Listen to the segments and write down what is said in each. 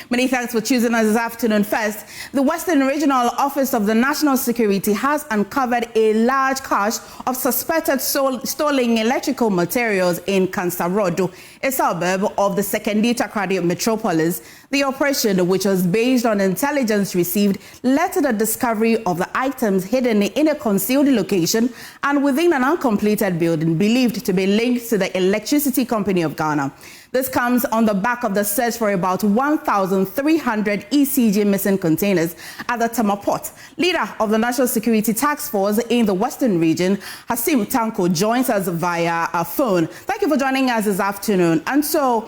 Many thanks for choosing us this afternoon. First, the Western Regional Office of the National Security has uncovered a large cache of suspected stolen electrical materials in Kansarodo, a suburb of the Sekondi Takoradi metropolis. The operation, which was based on intelligence received, led to the discovery of the items hidden in a concealed location and within an uncompleted building believed to be linked to the Electricity Company of Ghana. This comes on the back of the search for about 1,300 ECG missing containers at the Tama Port. Leader of the National Security Task Force in the Western Region, Hasim Tanko, joins us via a phone. Thank you for joining us this afternoon. And so,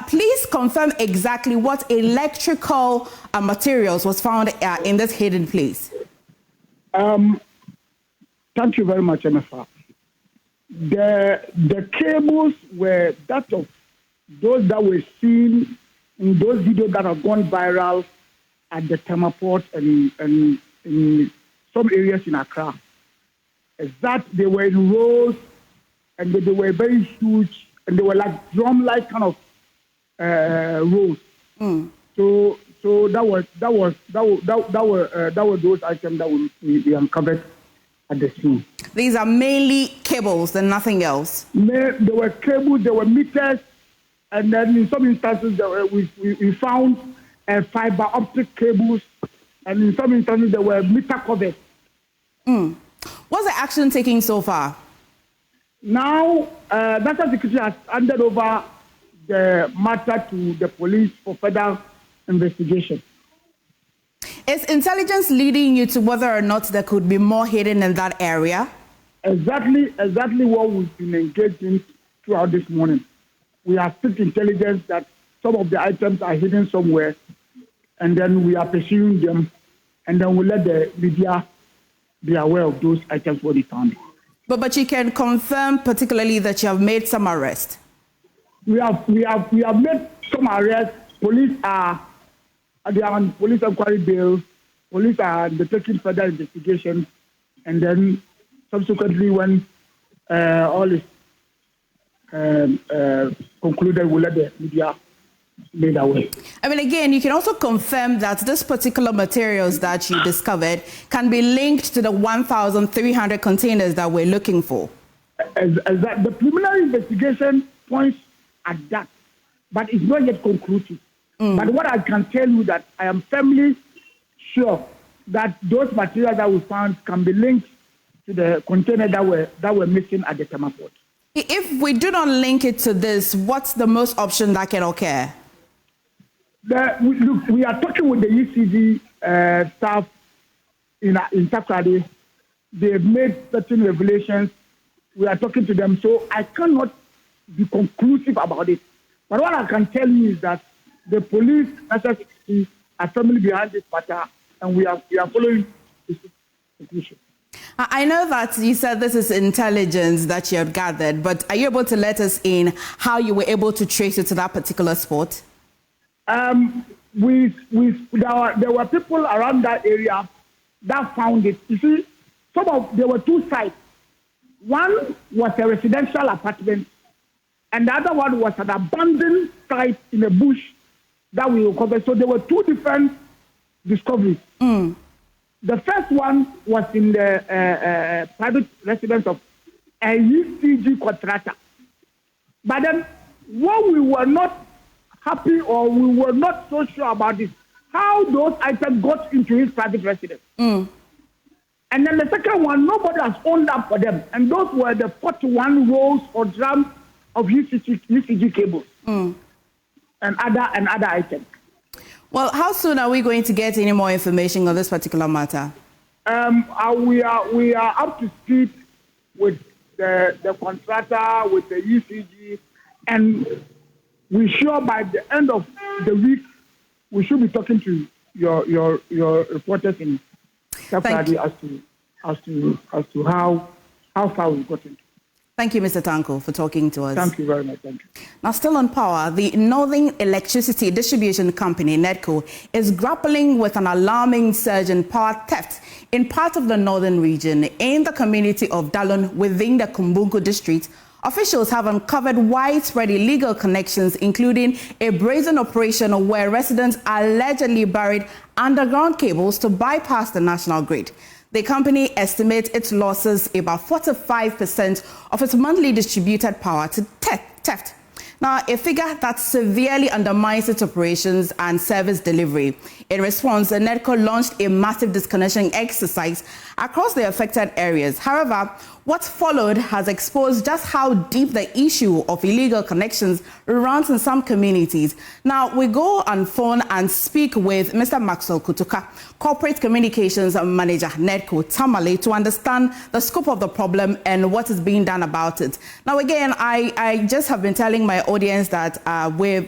please confirm exactly what electrical materials was found in this hidden place. Thank you very much, MFA. The cables were that of those that were seen in those videos that have gone viral at the Tama Port and in some areas in Accra. Is that they were in rows and they were very huge and they were like drum-like kind of rows. So that were those items that we uncovered at the scene. These are mainly cables and nothing else. There were cables, there were meters, and then in some instances we found fiber optic cables, and in some instances there were meter covers. What's the action taking so far? Now, National Security has handed over the matter to the police for further investigation. Is intelligence leading you to whether or not there could be more hidden in that area? Exactly what we've been engaged in throughout this morning. We have picked intelligence that some of the items are hidden somewhere, and then we are pursuing them, and then we'll let the media be aware of those items when they found. But you can confirm particularly that you have made some arrests. We have made some arrests. Police are on police inquiry bail. Police are undertaking further investigation, and then subsequently, when all is concluded, we'll let the media made aware. I mean, again, you can also confirm that this particular materials that you discovered can be linked to the 1,300 containers that we're looking for. As that, the preliminary investigation points at that, but it's not yet conclusive. But what I can tell you that I am firmly sure that those materials that we found can be linked to the container that were missing at the Tama Port. If we do not link it to this, what's the most option that can occur? Look, we are talking with the ECG staff in Takoradi. They've made certain revelations. We are talking to them, so I cannot be conclusive about it. But what I can tell you is that the police, National Security, are firmly behind this matter, and we are following this conclusion. I know that you said this is intelligence that you have gathered, but are you able to let us in how you were able to trace it to that particular spot? There were people around that area that found it. You see, there were two sites. One was a residential apartment, and the other one was an abandoned site in a bush that we recovered. So there were two different discoveries. The first one was in the private residence of a UCG contractor. But then what we were not happy or we were not so sure about is how those items got into his private residence. And then the second one, nobody has owned up for them. And those were the 41 rolls or drums of UCG cables and other items. Well, how soon are we going to get any more information on this particular matter? We are up to speed with the contractor, with the ECG, and we're sure by the end of the week we should be talking to your reporters in Takoradi as to how far we've gotten. Thank you, Mr. Tanko, for talking to us. Thank you very much. Thank you. Now, still on power, the Northern Electricity Distribution Company, NEDCo, is grappling with an alarming surge in power theft in part of the northern region in the community of Dalon within the Kumbunku district Officials have uncovered widespread illegal connections, including a brazen operation where residents allegedly buried underground cables to bypass the national grid. The company estimates its losses about 45% of its monthly distributed power to theft. Now, a figure that severely undermines its operations and service delivery. In response, the NEDCo launched a massive disconnection exercise across the affected areas. However, what followed has exposed just how deep the issue of illegal connections runs in some communities. Now, we go on phone and speak with Mr. Maxwell Kutuka, Corporate Communications Manager, NEDCo, Tamale, to understand the scope of the problem and what is being done about it. Now, again, I just have been telling my audience that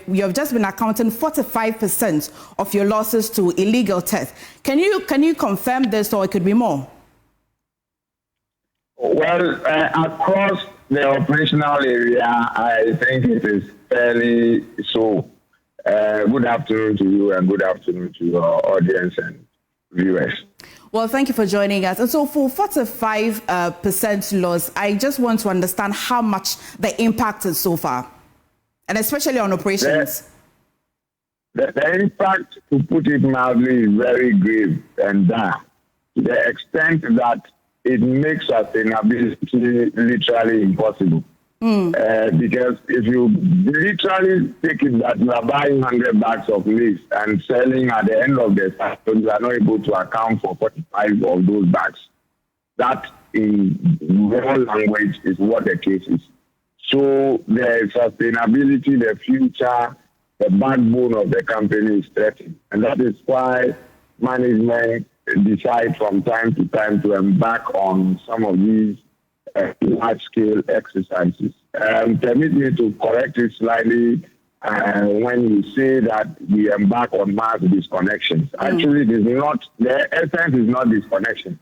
you have just been accounting 45% of your losses to illegal theft. Can you confirm this, or it could be more? Well, across the operational area, I think it is fairly so. Good afternoon to you and good afternoon to your audience and viewers. Well, thank you for joining us. And so for 45% loss, I just want to understand how much the impact is so far, and especially on operations. The impact, to put it mildly, is very grave and dire, to the extent that it makes sustainability literally impossible. Because if you literally take it that you are buying 100 bags of lace and selling at the end of the cycle, you are not able to account for 45 of those bags. That, in raw language, is what the case is. So the sustainability, the future, the backbone of the company is threatened. And that is why management decide from time to time to embark on some of these large-scale exercises. Permit me to correct it slightly when you say that we embark on mass disconnections. Actually, it is not, the essence is not disconnection.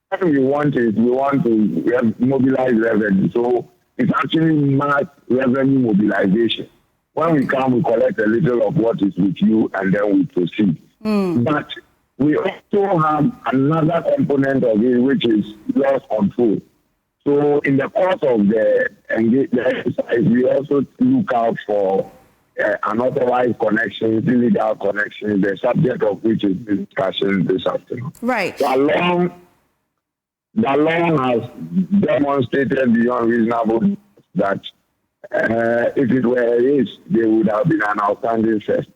What we want is we want to mobilize revenue. So it's actually mass revenue mobilization. When we come, we collect a little of what is with you and then we proceed. But we also have another component of it, which is loss control. So in the course of the exercise, we also look out for unauthorized connections, illegal connections, the subject of which is discussion this afternoon. Right. The law has demonstrated beyond reasonable that if it were a race, there would have been an outstanding first.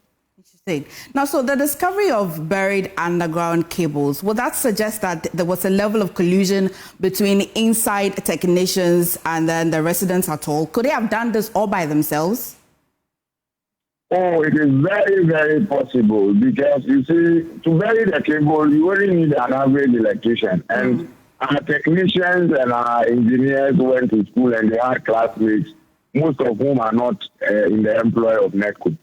Now, so the discovery of buried underground cables, would that suggest that there was a level of collusion between inside technicians and then the residents at all? Could they have done this all by themselves? Oh, it is very, very possible, because you see, to bury the cable, you only need an average electrician. And our technicians and our engineers went to school and they had classmates, most of whom are not in the employ of NEDCo.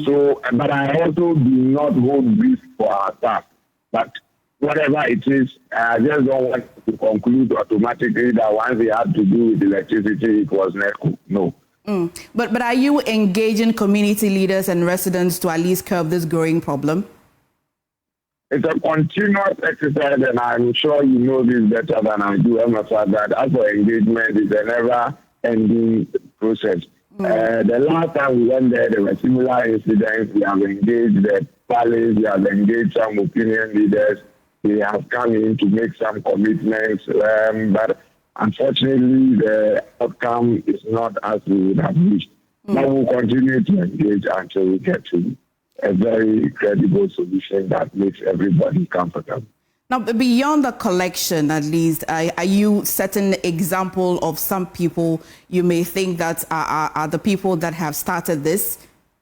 So, but I also do not hold this for our staff. But whatever it is, I just don't want to conclude automatically that once they had to do with electricity, it was NEDCo. No. But are you engaging community leaders and residents to at least curb this growing problem? It's a continuous exercise, and I'm sure you know this better than I do, Emma, that as for engagement, it's a never-ending process. The last time we went there were similar incidents. We have engaged the palace, we have engaged some opinion leaders. They have come in to make some commitments, but unfortunately, the outcome is not as we would have wished. But we'll continue to engage until we get to a very credible solution that makes everybody comfortable. Now, beyond the collection, at least, are you setting an example of some people you may think that are the people that have started this,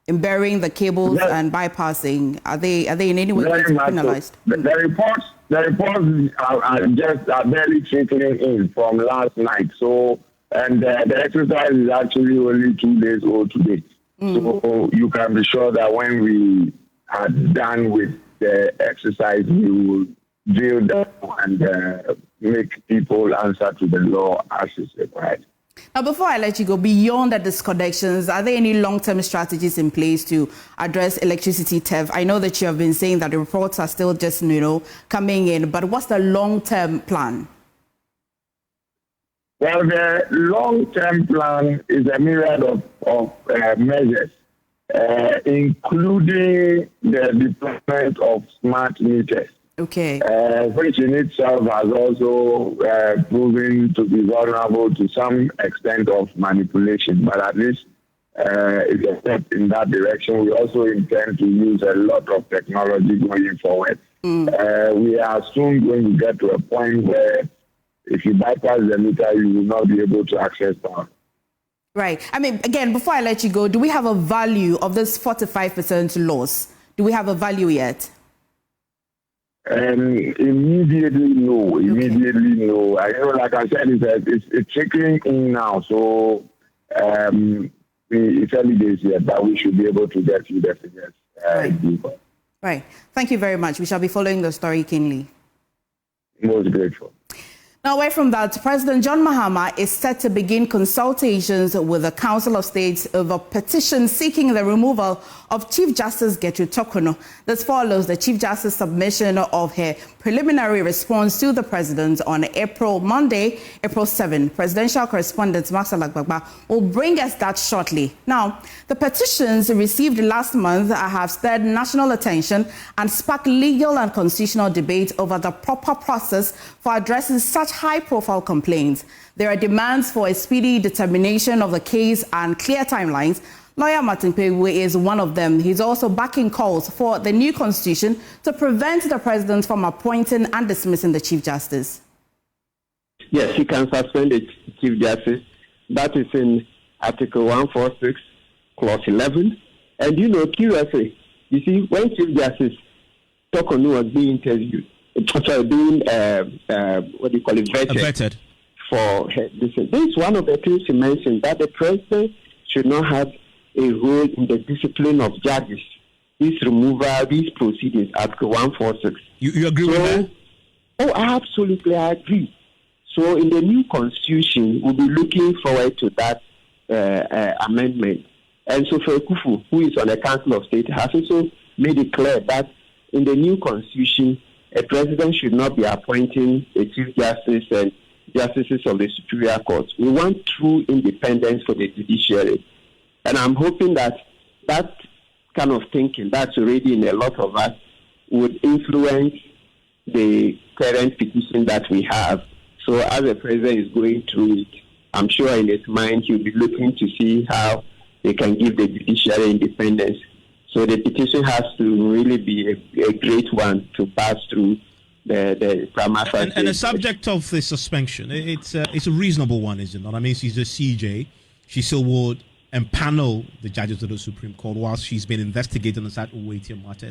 in burying the cables and bypassing? Are they in any way penalized? So. The reports are just barely trickling in from last night. So, and the exercise is actually only 2 days old today. So you can be sure that when we are done with the exercise, we will drill down and make people answer to the law as is required. Now, before I let you go, beyond the disconnections, are there any long-term strategies in place to address electricity theft? I know that you have been saying that the reports are still just, coming in, but what's the long-term plan? Well, the long-term plan is a myriad of measures, including the deployment of smart meters. Okay. Which in itself has also proven to be vulnerable to some extent of manipulation, but at least it's a step in that direction. We also intend to use a lot of technology going forward. We are soon going to get to a point where if you bypass the meter, you will not be able to access power. Right. I mean, again, before I let you go, do we have a value of this 45% loss? Do we have a value yet? Immediately, no. Immediately, no. I know, like I said, it's trickling in now. So it's early days yet, but we should be able to get you the figures. Right. Thank you very much. We shall be following the story keenly. Most grateful. Now, away from that, President John Mahama is set to begin consultations with the Council of State over petition seeking the removal of Chief Justice Gertrude Torkornoo. This follows the Chief Justice's submission of her preliminary response to the President on Monday, April 7. Presidential correspondent Maxwell Agbagba will bring us that shortly. Now, the petitions received last month have stirred national attention and sparked legal and constitutional debate over the proper process for addressing such high-profile complaints. There are demands for a speedy determination of the case and clear timelines. Lawyer Martin Pegwe is one of them. He's also backing calls for the new constitution to prevent the president from appointing and dismissing the Chief Justice. Yes, he can suspend the Chief Justice. That is in Article 146, Clause 11. And curiously, you see, when Chief Justice Torkornoo was being interviewed, vetted for this is one of the things he mentioned, that the president should not have a role in the discipline of judges. This removal, these proceedings, Article 146. You agree with that? Oh, absolutely, I agree. So in the new constitution, we'll be looking forward to that amendment. And so for Kufu, who is on the Council of State, has also made it clear that in the new constitution, a president should not be appointing a Chief Justice and justices of the Superior Court. We want true independence for the judiciary. And I'm hoping that that kind of thinking that's already in a lot of us would influence the current petition that we have. So as the president is going through it, I'm sure in his mind he'll be looking to see how they can give the judiciary independence. So the petition has to really be a great one to pass through the prima facie. And the subject of the suspension, it's a reasonable one, is it not? I mean, she's a CJ. She still would empanel the judges of the Supreme Court whilst she's been investigating the weightier matters.